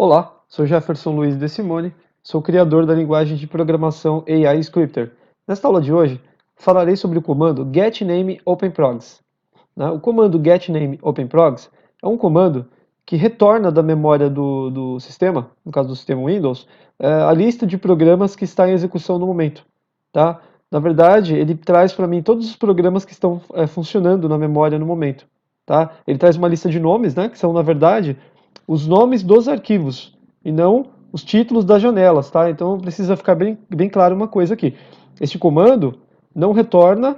Olá, sou Jefferson Luiz De Simone, sou criador da linguagem de programação AI Scripter. Nesta aula de hoje, falarei sobre o comando getName OpenProgs. O comando getName OpenProgs é um comando que retorna da memória do sistema, no caso do sistema Windows, a lista de programas que está em execução no momento. Tá? Na verdade, ele traz para mim todos os programas que estão funcionando na memória no momento. Tá? Ele traz uma lista de nomes, né, que são, na verdade, os nomes dos arquivos, e não os títulos das janelas. Tá? Então precisa ficar bem claro uma coisa aqui. Este comando não retorna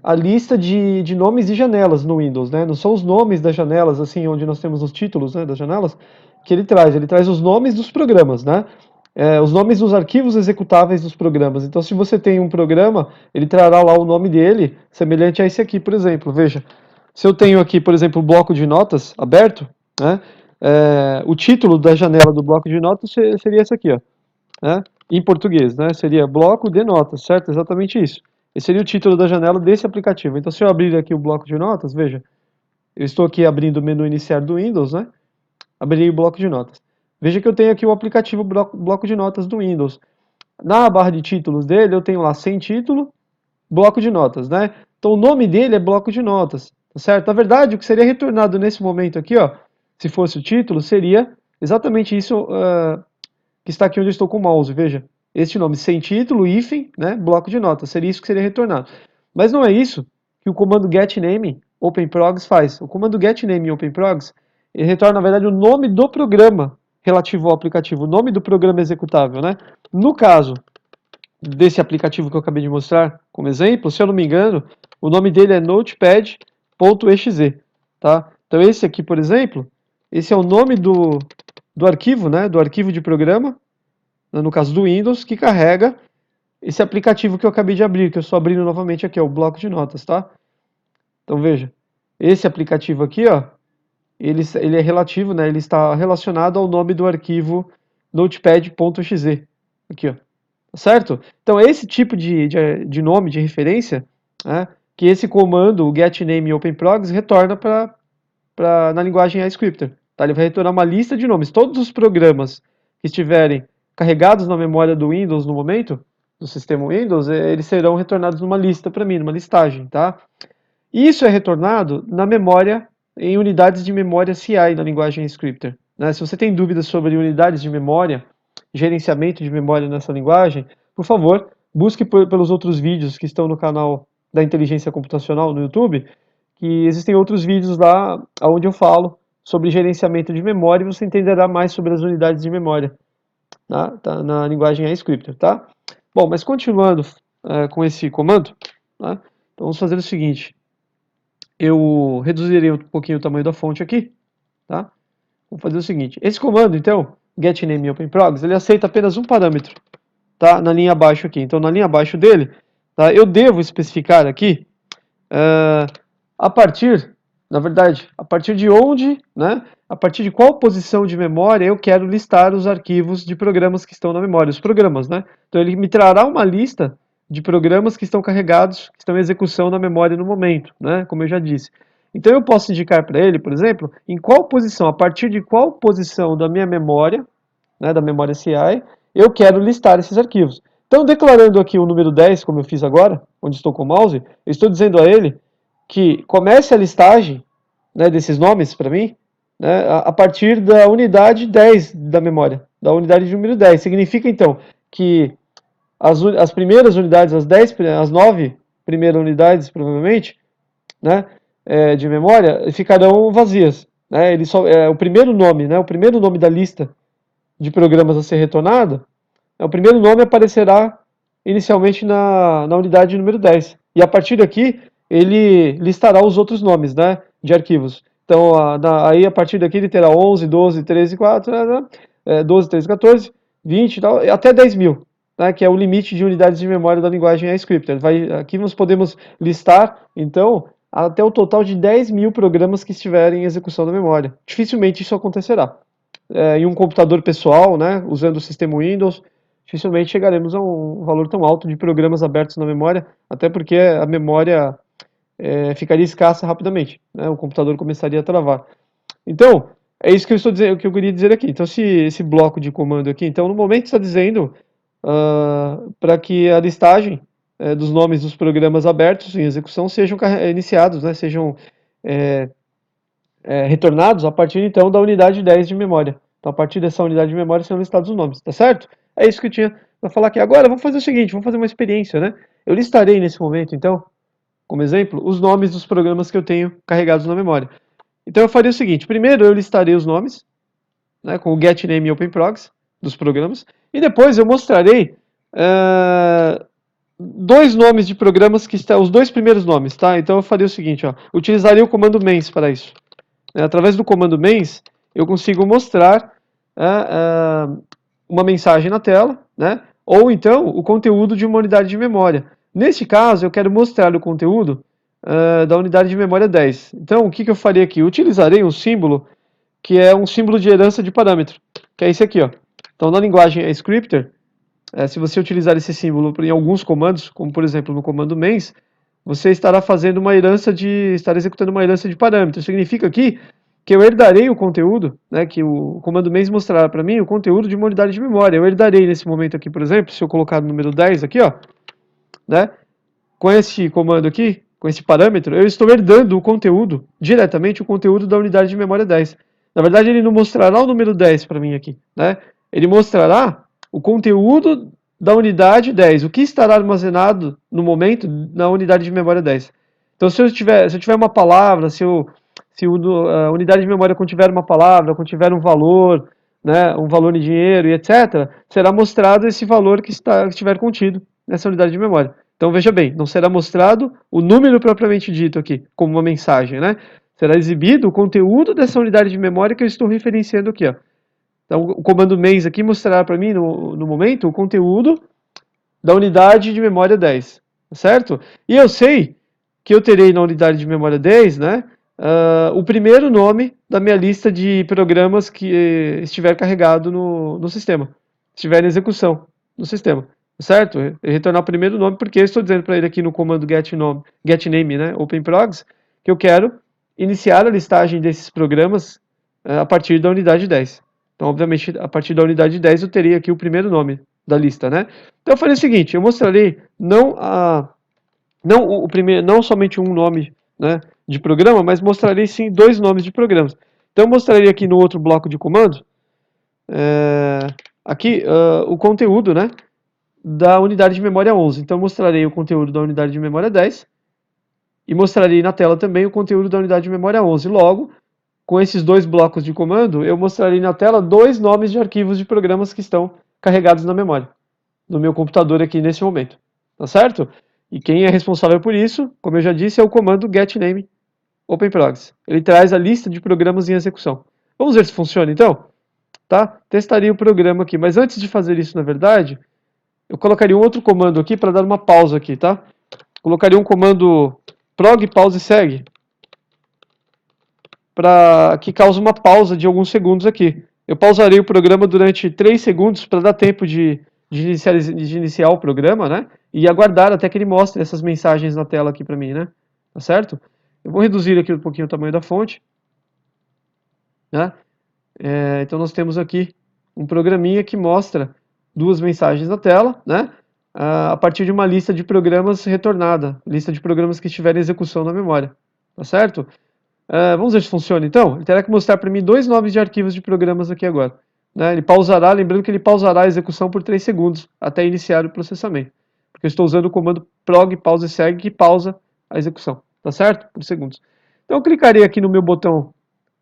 a lista de nomes de janelas no Windows, né? Não são os nomes das janelas, assim, onde nós temos os títulos, né, das janelas, que ele traz os nomes dos programas, né? Os nomes dos arquivos executáveis dos programas. Então, se você tem um programa, ele trará lá o nome dele, semelhante a esse aqui, por exemplo. Veja, se eu tenho aqui, por exemplo, o bloco de notas aberto, né? O título da janela do bloco de notas seria esse aqui, ó, né? Em português, né? Seria bloco de notas, certo? Exatamente isso. Esse seria o título da janela desse aplicativo. Então, se eu abrir aqui o bloco de notas, veja, eu estou aqui abrindo o menu iniciar do Windows, né? Abri o bloco de notas. Veja que eu tenho aqui o aplicativo bloco de notas do Windows. Na barra de títulos dele, eu tenho lá sem título, bloco de notas, né? Então, o nome dele é bloco de notas, tá certo? Na verdade, o que seria retornado nesse momento aqui, ó, se fosse o título, seria exatamente isso que está aqui onde eu estou com o mouse, veja. Este nome sem título, hífen, né, bloco de notas, seria isso que seria retornado. Mas não é isso que o comando getName OpenProgs faz. O comando getName OpenProgs, ele retorna, na verdade, o nome do programa relativo ao aplicativo, o nome do programa executável, né? No caso desse aplicativo que eu acabei de mostrar como exemplo, se eu não me engano, o nome dele é notepad.exe, tá? Então esse aqui, por exemplo, esse é o nome do arquivo, né, do arquivo de programa, no caso do Windows, que carrega esse aplicativo que eu acabei de abrir, que eu estou abrindo novamente aqui, ó, o bloco de notas, tá? Então veja, esse aplicativo aqui, ó, ele é relativo, né, ele está relacionado ao nome do arquivo notepad.exe, aqui, ó, tá certo? Então esse tipo de nome, de referência, né, que esse comando, o getName OpenProgs, retorna na linguagem iScripter. Tá? Ele vai retornar uma lista de nomes. Todos os programas que estiverem carregados na memória do Windows no momento, do sistema Windows, eles serão retornados numa lista para mim, numa listagem. Tá? Isso é retornado na memória, em unidades de memória CI na linguagem Scripter. Né? Se você tem dúvidas sobre unidades de memória, gerenciamento de memória nessa linguagem, por favor, busque pelos outros vídeos que estão no canal da Inteligência Computacional no YouTube, que existem outros vídeos lá onde eu falo sobre gerenciamento de memória e você entenderá mais sobre as unidades de memória, tá? Na linguagem iScripter, tá? Bom, mas continuando com esse comando, tá? Então vamos fazer o seguinte, eu reduzirei um pouquinho o tamanho da fonte aqui, tá? Vamos fazer o seguinte, esse comando, então, getName OpenProgs, ele aceita apenas um parâmetro, tá? Na linha abaixo aqui. Então, na linha abaixo dele, tá? Eu devo especificar aqui a partir, na verdade, a partir de onde, né? A partir de qual posição de memória eu quero listar os arquivos de programas que estão na memória, os programas, né? Então ele me trará uma lista de programas que estão carregados, que estão em execução na memória no momento, né? Como eu já disse. Então eu posso indicar para ele, por exemplo, em qual posição, a partir de qual posição da minha memória, né, da memória CI, eu quero listar esses arquivos. Então, declarando aqui o número 10, como eu fiz agora, onde estou com o mouse, eu estou dizendo a ele que comece a listagem, né, desses nomes para mim, né, a partir da unidade 10 da memória, da unidade de número 10. Significa, então, que as primeiras unidades, as 9 primeiras unidades, provavelmente, né, de memória, ficarão vazias. Né, o primeiro nome, né, o primeiro nome da lista de programas a ser retornado, o primeiro nome aparecerá inicialmente na unidade número 10. E a partir daqui, ele listará os outros nomes, né, de arquivos. Então, aí a partir daqui ele terá 11, 12, 13, 4, 12, 13, 14, 20 e tal, até 10.000, né, que é o limite de unidades de memória da linguagem iScripter. Aqui nós podemos listar, então, até o total de 10.000 programas que estiverem em execução da memória. Dificilmente isso acontecerá. Em um computador pessoal, né, usando o sistema Windows, dificilmente chegaremos a um valor tão alto de programas abertos na memória, até porque a memória ficaria escassa rapidamente, né, o computador começaria a travar. Então, É isso que eu estou dizendo, que eu queria dizer aqui. Então, se esse bloco de comando aqui, então no momento está dizendo para que a listagem dos nomes dos programas abertos em execução sejam iniciados, né, sejam é, retornados a partir então da unidade 10 de memória. Então, a partir dessa unidade de memória serão listados os nomes, tá certo? É isso que eu tinha para falar aqui. Agora, vamos fazer o seguinte, vamos fazer uma experiência, né? Eu listarei nesse momento, então, como exemplo, os nomes dos programas que eu tenho carregados na memória. Então, eu faria o seguinte, primeiro eu listarei os nomes, né, com o getName e openprogs dos programas, e depois eu mostrarei dois nomes de programas que estão, os dois primeiros nomes, tá? Então eu faria o seguinte, ó, utilizaria o comando mens para isso. Através do comando mens, eu consigo mostrar uma mensagem na tela, né? Ou então o conteúdo de uma unidade de memória. Neste caso, eu quero mostrar o conteúdo da unidade de memória 10. Então, o que eu faria aqui? Eu utilizarei um símbolo que é um símbolo de herança de parâmetro, que é esse aqui, ó. Então, na linguagem scripter, se você utilizar esse símbolo em alguns comandos, como por exemplo no comando mens, você estará fazendo uma herança estará executando uma herança de parâmetro. Significa aqui que eu herdarei o conteúdo, né, que o comando mens mostrará para mim o conteúdo de uma unidade de memória. Eu herdarei nesse momento aqui, por exemplo, se eu colocar o número 10 aqui, ó, né, com esse comando aqui, com esse parâmetro, eu estou herdando o conteúdo, diretamente o conteúdo da unidade de memória 10. Na verdade, ele não mostrará o número 10 para mim aqui, né? Ele mostrará o conteúdo da unidade 10, o que estará armazenado no momento na unidade de memória 10. Então, se eu tiver uma palavra, se a unidade de memória contiver uma palavra, contiver um valor, né, um valor em dinheiro e etc., será mostrado esse valor que estiver contido nessa unidade de memória. Então veja bem, não será mostrado o número propriamente dito aqui, como uma mensagem, né? Será exibido o conteúdo dessa unidade de memória que eu estou referenciando aqui, ó. Então o comando mens aqui mostrará para mim, no momento, o conteúdo da unidade de memória 10, certo? E eu sei que eu terei na unidade de memória 10, né, o primeiro nome da minha lista de programas que estiver carregado no sistema, estiver em execução no sistema, certo? Retornar o primeiro nome porque eu estou dizendo para ele aqui no comando getName, né, openprogs, que eu quero iniciar a listagem desses programas a partir da unidade 10. Então, obviamente, a partir da unidade 10 eu teria aqui o primeiro nome da lista, né? Então eu farei o seguinte, eu mostrarei não somente um nome, né, de programa, mas mostrarei sim dois nomes de programas. Então eu mostrarei aqui no outro bloco de comando, aqui o conteúdo, né, da unidade de memória 11. Então eu mostrarei o conteúdo da unidade de memória 10 e mostrarei na tela também o conteúdo da unidade de memória 11. Logo, com esses dois blocos de comando, eu mostrarei na tela dois nomes de arquivos de programas que estão carregados na memória, no meu computador aqui nesse momento. Tá certo? E quem é responsável por isso, como eu já disse, é o comando getName openprogs. Ele traz a lista de programas em execução. Vamos ver se funciona então? Tá? Testaria o programa aqui, mas antes de fazer isso, na verdade, eu colocaria um outro comando aqui para dar uma pausa aqui, tá? Colocaria um comando prog pause segue para que cause uma pausa de alguns segundos aqui. Eu pausarei o programa durante 3 segundos para dar tempo de iniciar o programa, né? E aguardar até que ele mostre essas mensagens na tela aqui para mim, né? Tá certo? Eu vou reduzir aqui um pouquinho o tamanho da fonte, né? Então nós temos aqui um programinha que mostra duas mensagens na tela, né? A partir de uma lista de programas retornada, lista de programas que estiverem em execução na memória, tá certo? Vamos ver se funciona então. Ele terá que mostrar para mim dois nomes de arquivos de programas aqui agora. Né? Ele pausará, lembrando que ele pausará a execução por 3 segundos até iniciar o processamento. Porque eu estou usando o comando prog pause segue que pausa a execução. Tá certo? Por segundos. Então eu clicarei aqui no meu botão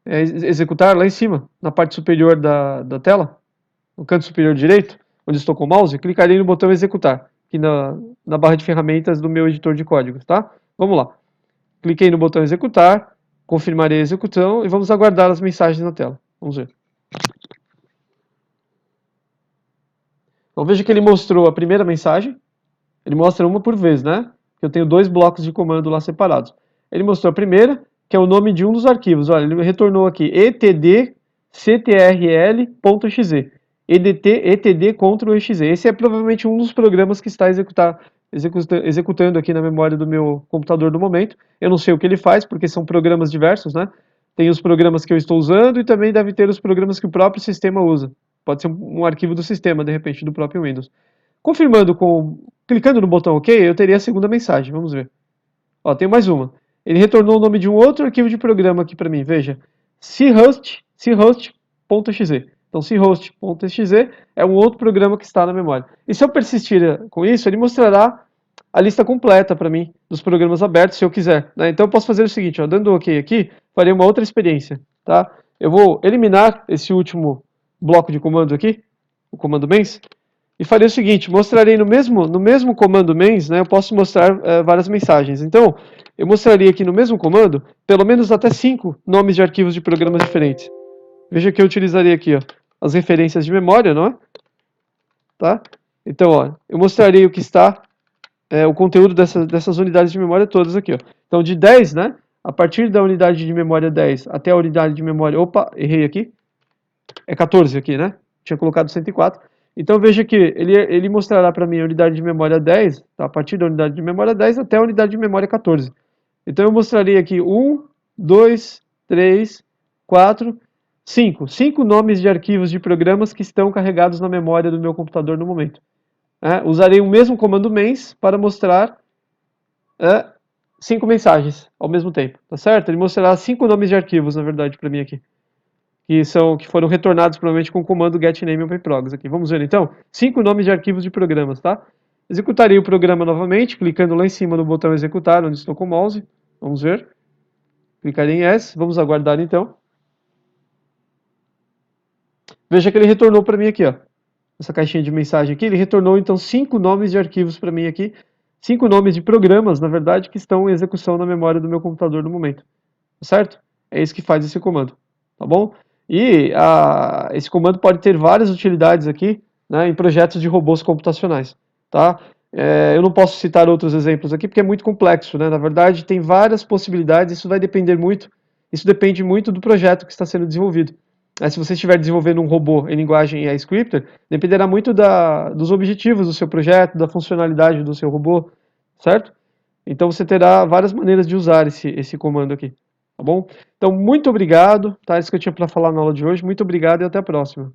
executar lá em cima, na parte superior da tela, no canto superior direito, onde estou com o mouse, clicarei no botão executar, aqui na barra de ferramentas do meu editor de códigos, tá? Vamos lá. Cliquei no botão executar, confirmarei a execução e vamos aguardar as mensagens na tela. Vamos ver. Então veja que ele mostrou a primeira mensagem, ele mostra uma por vez, né? Eu tenho dois blocos de comando lá separados. Ele mostrou a primeira, que é o nome de um dos arquivos. Olha, ele retornou aqui etdctrl.exe. etd Ctrl-exe. Esse é provavelmente um dos programas que está executando aqui na memória do meu computador no momento. Eu não sei o que ele faz, porque são programas diversos, né? tem os programas que eu estou usando e também deve ter os programas que o próprio sistema usa. Pode ser um arquivo do sistema, de repente, do próprio Windows. Confirmando clicando no botão OK, eu teria a segunda mensagem. Vamos ver. Ó, tem mais uma. Ele retornou o nome de um outro arquivo de programa aqui para mim. Veja, chost.exe. Então, chost.exe é um outro programa que está na memória. E se eu persistir com isso, ele mostrará a lista completa para mim dos programas abertos, se eu quiser, né? Então eu posso fazer o seguinte, ó, dando OK aqui, farei uma outra experiência, tá? Eu vou eliminar esse último bloco de comando aqui, o comando mens, e farei o seguinte, mostrarei no mesmo comando mens, né, eu posso mostrar várias mensagens. Então, eu mostraria aqui no mesmo comando, pelo menos até 5 nomes de arquivos de programas diferentes. Veja que eu utilizaria aqui, ó, as referências de memória, não é? Tá? Então, ó, eu mostraria o que está o conteúdo dessas unidades de memória todas aqui. Ó. Então, de 10, né? A partir da unidade de memória 10 até a unidade de memória... Opa, errei aqui. É 14 aqui, né? Tinha colocado 104. Então, veja que ele mostrará para mim a unidade de memória 10, tá? A partir da unidade de memória 10 até a unidade de memória 14. Então, eu mostraria aqui 1, 2, 3, 4, 5. 5 nomes de arquivos de programas que estão carregados na memória do meu computador no momento. Usarei o mesmo comando mens para mostrar 5 mensagens ao mesmo tempo, tá certo? Ele mostrará 5 nomes de arquivos, na verdade, para mim aqui, que foram retornados provavelmente com o comando getName openprogs aqui. Vamos ver então? 5 nomes de arquivos de programas, tá? Executarei o programa novamente, clicando lá em cima no botão executar, onde estou com o mouse. Vamos ver. Clicarei em S, vamos aguardar então. Veja que ele retornou para mim aqui, ó. Essa caixinha de mensagem aqui, ele retornou então 5 nomes de arquivos para mim aqui, 5 nomes de programas, na verdade, que estão em execução na memória do meu computador no momento, certo? É isso que faz esse comando, tá bom? E esse comando pode ter várias utilidades aqui, né, em projetos de robôs computacionais, tá? Eu não posso citar outros exemplos aqui porque é muito complexo, né? Na verdade, tem várias possibilidades, isso depende muito do projeto que está sendo desenvolvido. Se você estiver desenvolvendo um robô em linguagem AI Scripter, dependerá muito dos objetivos do seu projeto, da funcionalidade do seu robô, certo? Então você terá várias maneiras de usar esse comando aqui, tá bom? Então, muito obrigado, tá? Isso que eu tinha para falar na aula de hoje. Muito obrigado e até a próxima.